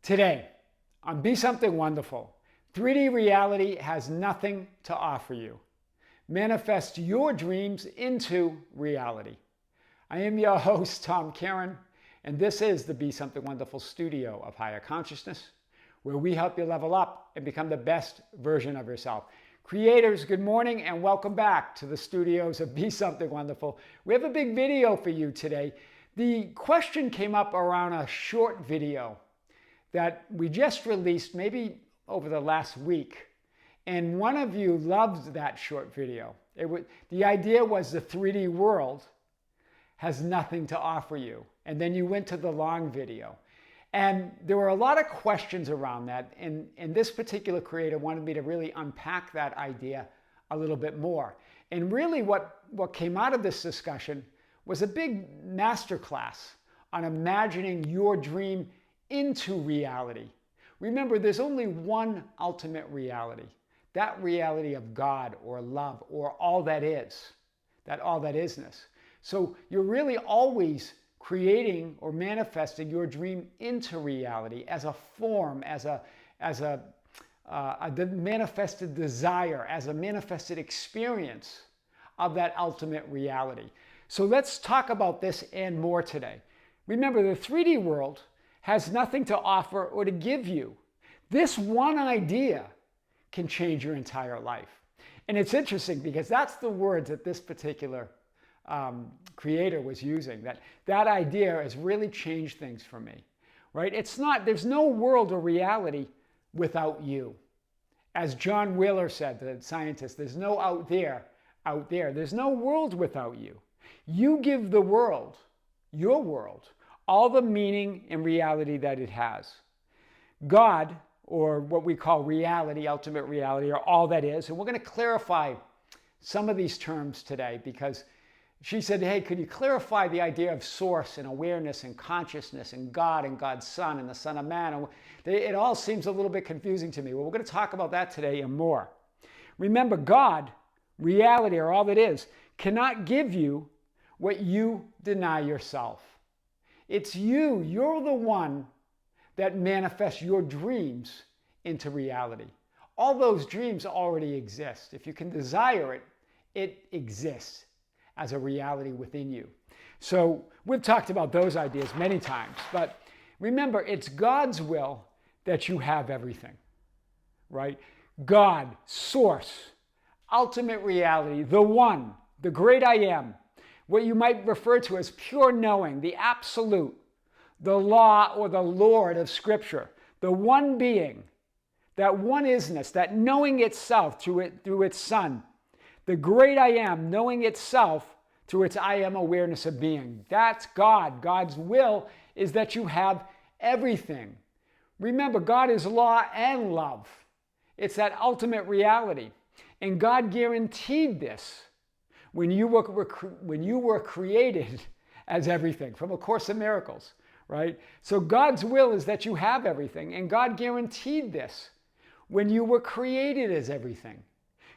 Today, on Be Something Wonderful, 3D reality has nothing to offer you. Manifest your dreams into reality. I am your host, Tom Kearin, and this is the Be Something Wonderful studio of higher consciousness, where we help you level up and become the best version of yourself. Creators, good morning and welcome back to the studios of Be Something Wonderful. We have a big video for you today. The question came up around a short video that we just released maybe over the last week. And one of you loved that short video. The idea was the 3D world has nothing to offer you. And then you went to the long video. And there were a lot of questions around that. And this particular creator wanted me to really unpack that idea a little bit more. And really what came out of this discussion was a big masterclass on imagining your dream into reality. Remember, there's only one ultimate reality. That reality of God or love or all that is. That all that isness. So you're really always creating or manifesting your dream into reality as a form, as a manifested desire, as a manifested experience of that ultimate reality. So let's talk about this and more today. Remember, the 3D world has nothing to offer or to give you. This one idea can change your entire life. And it's interesting because that's the words that this particular creator was using, that idea has really changed things for me, right? There's no world or reality without you. As John Wheeler said, the scientist, there's no out there. There's no world without you. You give the world, your world, all the meaning and reality that it has. God, or what we call reality, ultimate reality, or all that is, and we're going to clarify some of these terms today because she said, hey, could you clarify the idea of source and awareness and consciousness and God and God's Son and the Son of Man? And it all seems a little bit confusing to me. Well, we're going to talk about that today and more. Remember, God, reality, or all that is, cannot give you what you deny yourself. It's you. You're the one that manifests your dreams into reality. All those dreams already exist. If you can desire it, it exists as a reality within you. So we've talked about those ideas many times, but remember, it's God's will that you have everything, right? God, source, ultimate reality, the one, the great I am, what you might refer to as pure knowing, the absolute, the law or the Lord of Scripture, the one being, that one isness, that knowing itself through its Son, the great I am, knowing itself through its I am awareness of being. That's God. God's will is that you have everything. Remember, God is law and love. It's that ultimate reality. And God guaranteed this when you were created as everything, from A Course in Miracles, right? So God's will is that you have everything, and God guaranteed this when you were created as everything.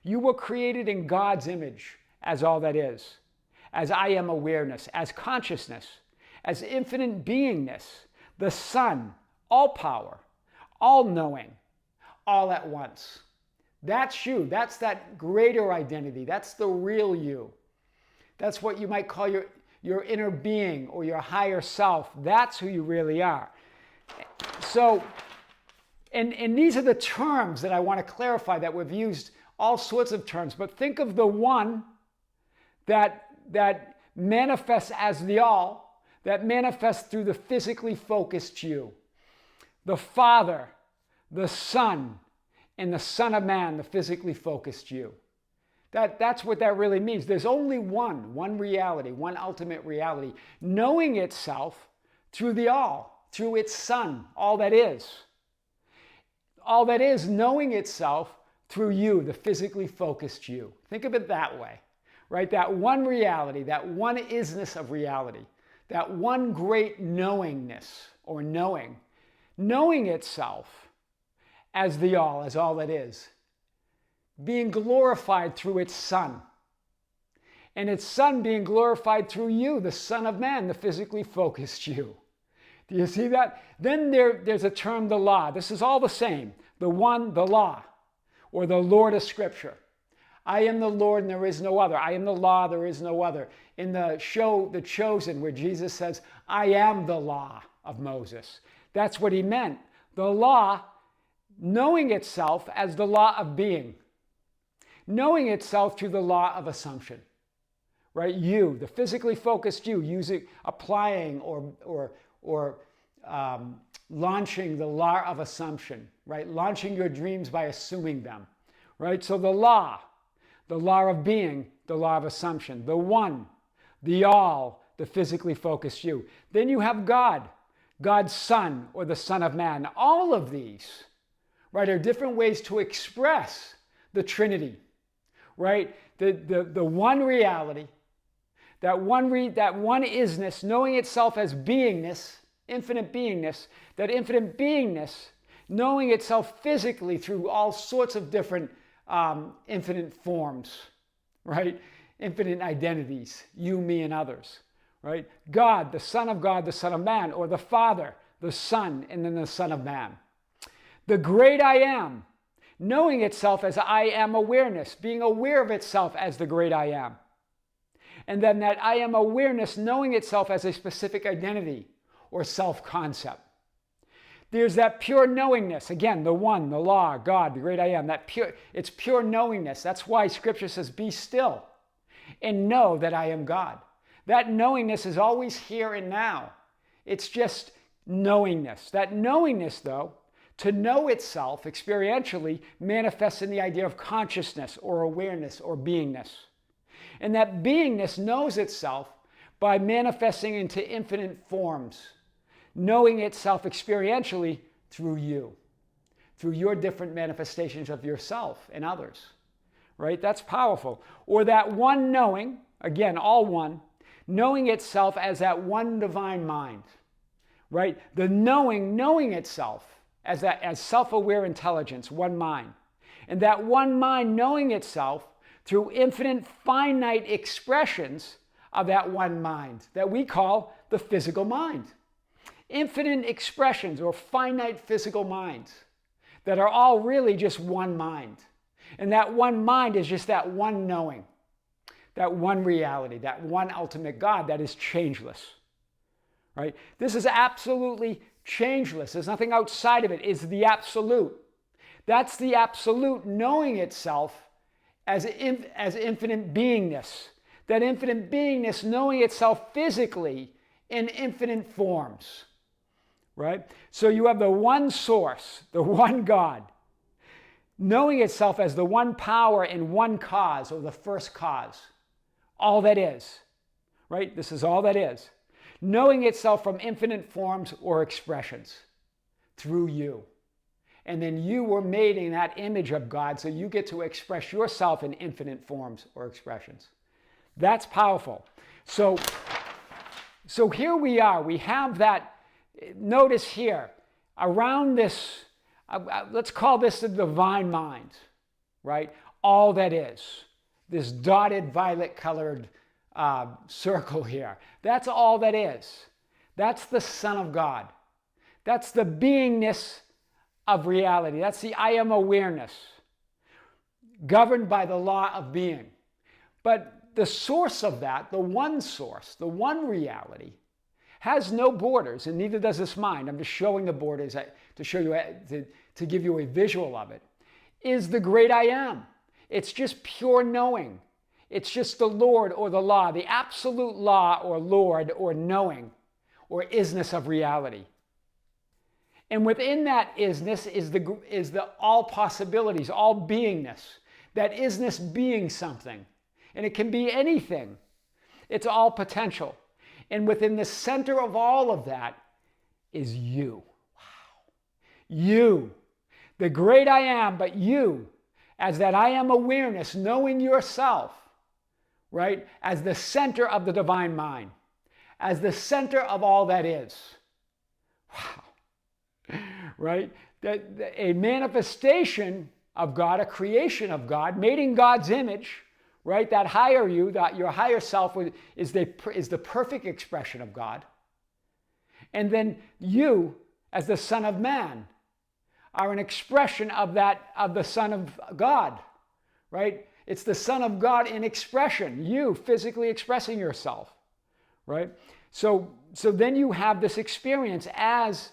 You were created in God's image as all that is, as I am awareness, as consciousness, as infinite beingness, the Son, all power, all knowing, all at once. That's you. That's that greater identity. That's the real you. That's what you might call your inner being or your higher self. That's who you really are. So, and these are the terms that I want to clarify that we've used all sorts of terms, but think of the one that manifests as the all, that manifests through the physically focused you. The Father, the Son, and the Son of Man, the physically focused you. That's what that really means. There's only one reality, one ultimate reality, knowing itself through the all, through its Son, all that is. All that is knowing itself through you, the physically focused you. Think of it that way, right? That one reality, that one isness of reality, that one great knowingness or knowing itself as the all, as all that is, being glorified through its Son. And its Son being glorified through you, the Son of Man, the physically focused you. Do you see that? Then there's a term, the law. This is all the same. The one, the law, or the Lord of Scripture. I am the Lord and there is no other. I am the law, there is no other. In the show, The Chosen, where Jesus says, I am the law of Moses. That's what he meant. The law, knowing itself as the law of being. Knowing itself through the law of assumption. Right? You, the physically focused you, using, applying or launching the law of assumption. Right? Launching your dreams by assuming them. Right? So the law of being, the law of assumption, the one, the all, the physically focused you. Then you have God, God's Son, or the Son of Man. All of these, right, are different ways to express the Trinity, right? The one reality, that one isness, knowing itself as beingness, infinite beingness, that infinite beingness, knowing itself physically through all sorts of different infinite forms, right? Infinite identities, you, me, and others, right? God, the Son of Man, or the Father, the Son, and then the Son of Man. The great I am, knowing itself as I am awareness, being aware of itself as the great I am. And then that I am awareness, knowing itself as a specific identity or self-concept. There's that pure knowingness. Again, the one, the law, God, the great I am. It's pure knowingness. That's why Scripture says, be still and know that I am God. That knowingness is always here and now. It's just knowingness. That knowingness, though, to know itself experientially manifests in the idea of consciousness or awareness or beingness. And that beingness knows itself by manifesting into infinite forms, knowing itself experientially through you, through your different manifestations of yourself and others, right? That's powerful. Or that one knowing, again, all one, knowing itself as that one divine mind, right? The knowing itself as self-aware intelligence, one mind. And that one mind knowing itself through infinite finite expressions of that one mind that we call the physical mind. Infinite expressions or finite physical minds that are all really just one mind. And that one mind is just that one knowing, that one reality, that one ultimate God that is changeless. Right? This is absolutely changeless. There's nothing outside of it. It's the absolute. That's the absolute knowing itself as infinite beingness. That infinite beingness knowing itself physically in infinite forms. Right? So you have the one source, the one God, knowing itself as the one power and one cause, or the first cause. All that is. Right? This is all that is. Knowing itself from infinite forms or expressions through you. And then you were made in that image of God, so you get to express yourself in infinite forms or expressions. That's powerful. So here we are. We have that. Notice here, around this, let's call this the divine mind, right? All that is. This dotted violet-colored circle here. That's all that is. That's the Son of God. That's the beingness of reality. That's the I am awareness, governed by the law of being. But the source of that, the one source, the one reality, has no borders, and neither does this mind. I'm just showing the borders to show you, to give you a visual of it, is the great I am. It's just pure knowing. It's just the Lord or the law, the absolute law or Lord or knowing or isness of reality. And within that isness is the all possibilities, all beingness. That isness being something. And it can be anything. It's all potential. And within the center of all of that is you. Wow. You. The great I am, but you, as that I am awareness, knowing yourself, right? As the center of the divine mind. As the center of all that is. Wow. Right? A manifestation of God, a creation of God, made in God's image, right? That higher you, that your higher self is the perfect expression of God. And then you, as the Son of Man, are an expression of the Son of God, right? It's the Son of God in expression, you physically expressing yourself, right? So then you have this experience as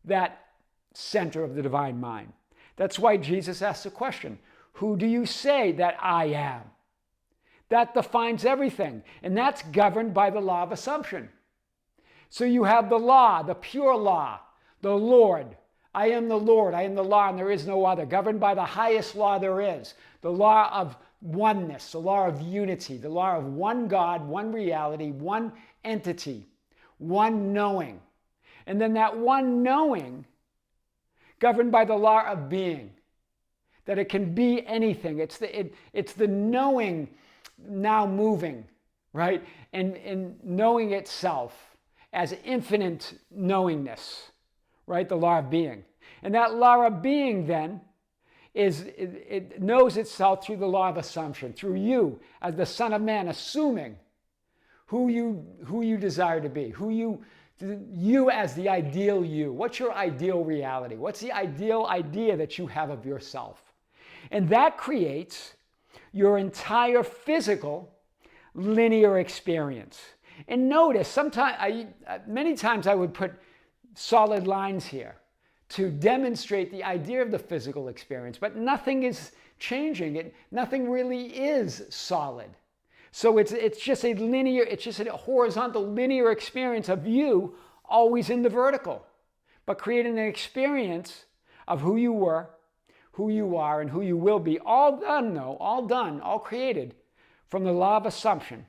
that center of the divine mind. That's why Jesus asked the question, who do you say that I am? That defines everything, and that's governed by the law of assumption. So you have the law, the pure law, the Lord. I am the Lord, I am the law, and there is no other, governed by the highest law there is, the law of oneness, the law of unity, the law of one God, one reality, one entity, one knowing. And then that one knowing, governed by the law of being, that it can be anything. It's the knowing now moving, right? And knowing itself as infinite knowingness, right? The law of being. And that law of being then it knows itself through the law of assumption, through you as the Son of Man, assuming who you desire to be, you as the ideal you. What's your ideal reality? What's the ideal idea that you have of yourself? And that creates your entire physical linear experience. And notice, many times I would put solid lines here to demonstrate the idea of the physical experience, but nothing is changing. Nothing really is solid. So it's just a horizontal linear experience of you always in the vertical, but creating an experience of who you were, who you are, and who you will be. All created from the law of assumption,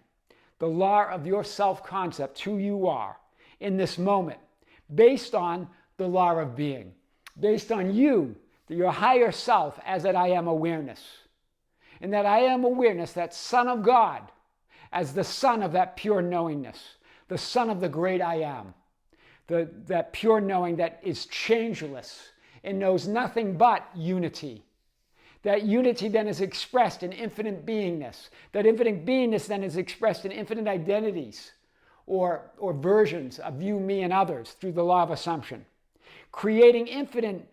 the law of your self-concept, who you are in this moment, based on the law of being, based on you, your higher self, as that I am awareness. And that I am awareness, that Son of God, as the Son of that pure knowingness, the Son of the great I am, that pure knowing that is changeless and knows nothing but unity. That unity then is expressed in infinite beingness. That infinite beingness then is expressed in infinite identities or versions of you, me, and others through the law of assumption. Creating infinite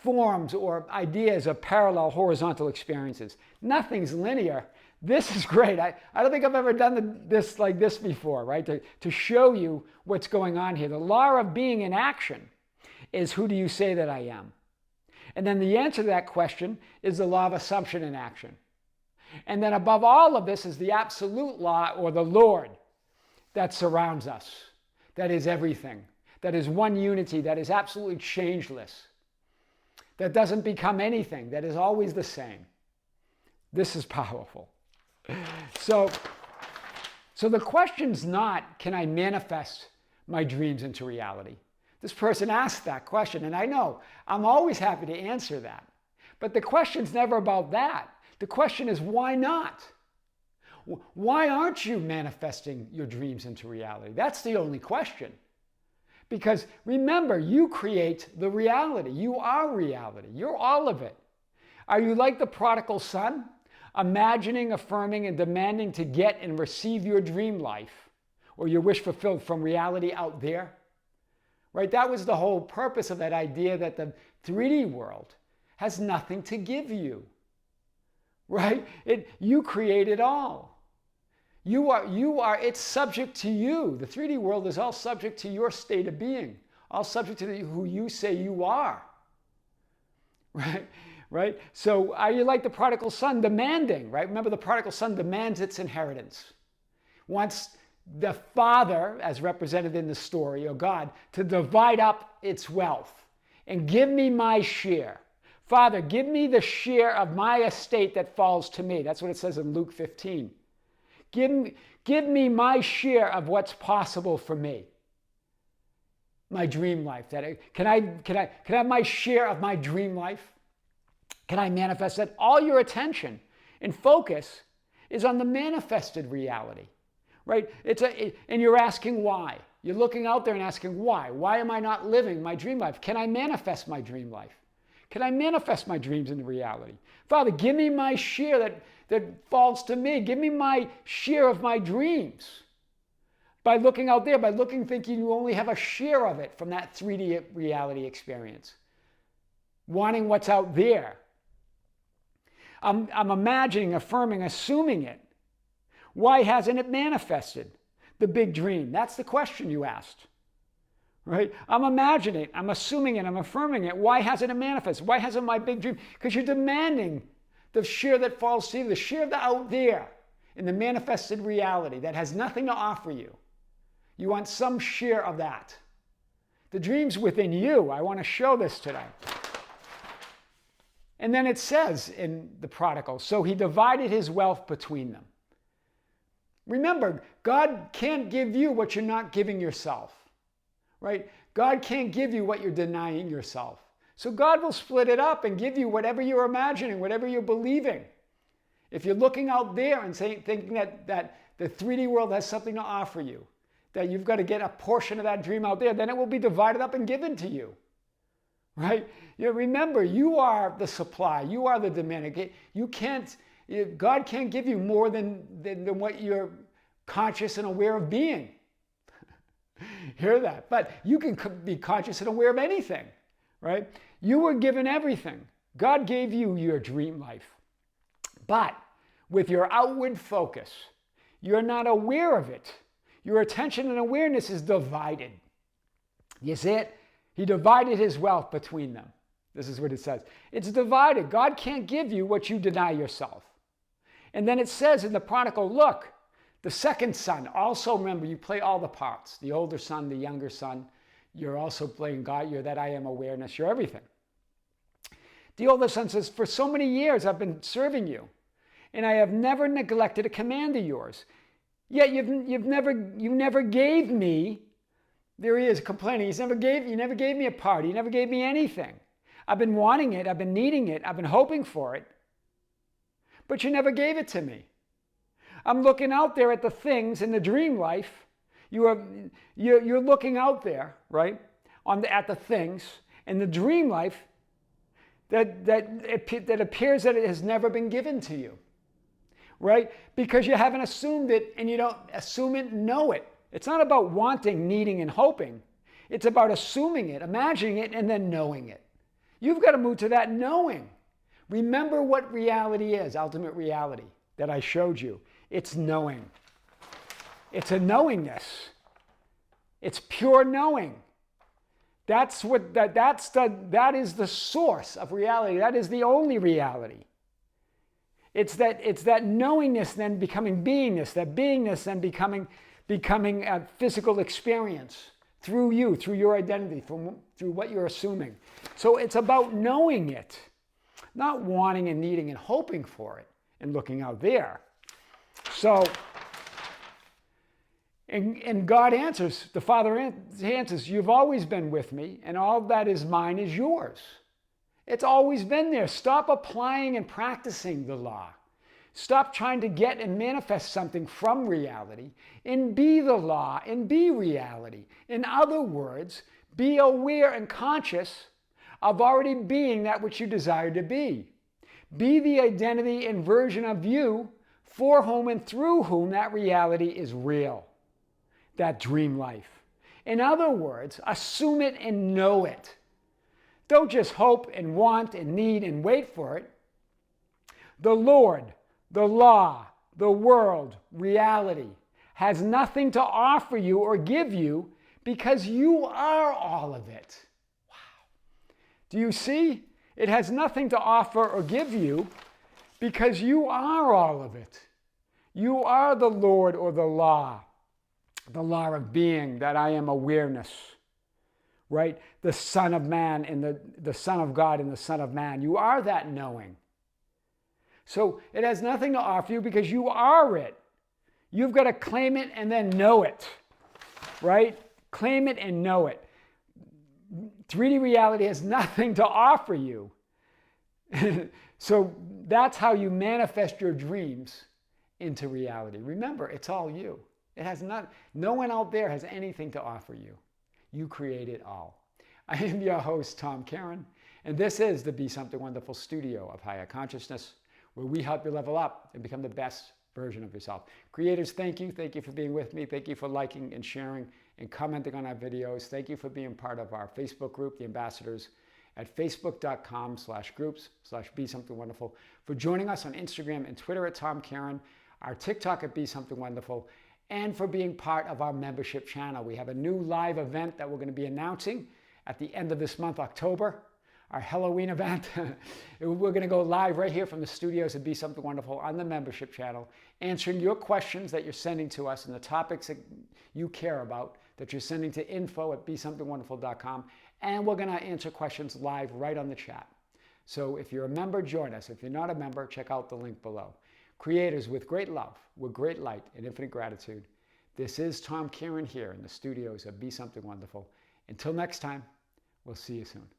forms or ideas of parallel horizontal experiences. Nothing's linear. This is great. I don't think I've ever done this like this before, right? To show you what's going on here. The law of being in action is who do you say that I am? And then the answer to that question is the law of assumption in action. And then above all of this is the absolute law or the Lord that surrounds us, that is everything, that is one unity, that is absolutely changeless, that doesn't become anything, that is always the same. This is powerful. So the question's not, can I manifest my dreams into reality? This person asked that question, and I know I'm always happy to answer that. But the question's never about that. The question is, why not? Why aren't you manifesting your dreams into reality? That's the only question. Because remember, you create the reality. You are reality. You're all of it. Are you like the prodigal son, imagining, affirming, and demanding to get and receive your dream life or your wish fulfilled from reality out there? Right? That was the whole purpose of that idea that the 3D world has nothing to give you. Right? You create it all. It's subject to you. The 3D world is all subject to your state of being, all subject to who you say you are. Right? Right? So are you like the prodigal son demanding, right? Remember, the prodigal son demands its inheritance. Wants the father, as represented in the story, or God, to divide up its wealth and give me my share. Father, give me the share of my estate that falls to me. That's what it says in Luke 15. Give me my share of what's possible for me. My dream life. Can I have my share of my dream life? Can I manifest that? All your attention and focus is on the manifested reality. Right? And you're asking why. You're looking out there and asking why. Why am I not living my dream life? Can I manifest my dream life? Can I manifest my dreams into reality? Father, give me my share that falls to me. Give me my share of my dreams. by looking out there, by looking, thinking you only have a share of it from that 3D reality experience. Wanting what's out there. I'm imagining, affirming, assuming it. Why hasn't it manifested? The big dream. That's the question you asked. Right? I'm imagining it, I'm assuming it, I'm affirming it. Why hasn't it manifested? Why hasn't my big dream? Because you're demanding the share that falls to you, the share of the out there in the manifested reality that has nothing to offer you. You want some share of that. The dream's within you. I want to show this today. And then it says in the prodigal, so he divided his wealth between them. Remember, God can't give you what you're not giving yourself. Right? God can't give you what you're denying yourself. So God will split it up and give you whatever you're imagining, whatever you're believing. If you're looking out there and thinking that the 3D world has something to offer you, that you've got to get a portion of that dream out there, then it will be divided up and given to you. Right? Remember, you are the supply. You are the demand. God can't give you more than what you're conscious and aware of being. Hear that? But you can be conscious and aware of anything, right? You were given everything. God gave you your dream life. But with your outward focus, you're not aware of it. Your attention and awareness is divided. You see it? He divided his wealth between them. This is what it says. It's divided. God can't give you what you deny yourself. And then it says in the prodigal, look, the second son, also remember, you play all the parts. The older son, the younger son. You're also playing God. You're that I am awareness. You're everything. The older son says, for so many years I've been serving you, and I have never neglected a command of yours. Yet you never gave me. There he is complaining. You never gave me a party. You never gave me anything. I've been wanting it. I've been needing it. I've been hoping for it. But you never gave it to me. I'm looking out there at the things in the dream life. You're looking out there, right, at the things in the dream life that appears that it has never been given to you, right? Because you haven't assumed it, and you don't assume it and know it. It's not about wanting, needing, and hoping. It's about assuming it, imagining it, and then knowing it. You've got to move to that knowing. Remember what reality is, ultimate reality that I showed you. It's knowing. It's a knowingness. It's pure knowing. That is the source of reality. That is the only reality. It's that knowingness then becoming beingness, that beingness then becoming a physical experience through you, through your identity, through what you're assuming. So it's about knowing it, not wanting and needing and hoping for it and looking out there. So, and God answers, the Father answers, you've always been with me, and all that is mine is yours. It's always been there. Stop applying and practicing the law. Stop trying to get and manifest something from reality and be the law and be reality. In other words, be aware and conscious of already being that which you desire to be. Be the identity and version of you for whom and through whom that reality is real, that dream life. In other words, assume it and know it. Don't just hope and want and need and wait for it. The Lord, the law, the world, reality has nothing to offer you or give you because you are all of it. Wow. Do you see? It has nothing to offer or give you because you are all of it. You are the Lord or the law of being, that I am awareness, right? The Son of Man and the Son of God and the Son of Man. You are that knowing. So it has nothing to offer you because you are it. You've got to claim it and then know it, right? Claim it and know it. 3D reality has nothing to offer you. So that's how you manifest your dreams into reality. Remember, it's all you. It has no one out there has anything to offer you. You create it all. I am your host, Tom Kearin, and this is the Be Something Wonderful studio of higher consciousness, where we help you level up and become the best version of yourself. Creators, thank you. Thank you for being with me. Thank you for liking and sharing and commenting on our videos. Thank you for being part of our Facebook group, The Ambassadors, at facebook.com/groups/BeSomethingWonderful, for joining us on Instagram and Twitter at Tom Kearin, our TikTok at Be Something Wonderful, and for being part of our membership channel. We have a new live event that we're going to be announcing at the end of this month, October, our Halloween event. We're going to go live right here from the studios at Be Something Wonderful on the membership channel, answering your questions that you're sending to us and the topics that you care about that you're sending to info@besomethingwonderful.com. And we're going to answer questions live right on the chat. So if you're a member, join us. If you're not a member, check out the link below. Creators, with great love, with great light and infinite gratitude, this is Tom Kearin here in the studios of Be Something Wonderful. Until next time, we'll see you soon.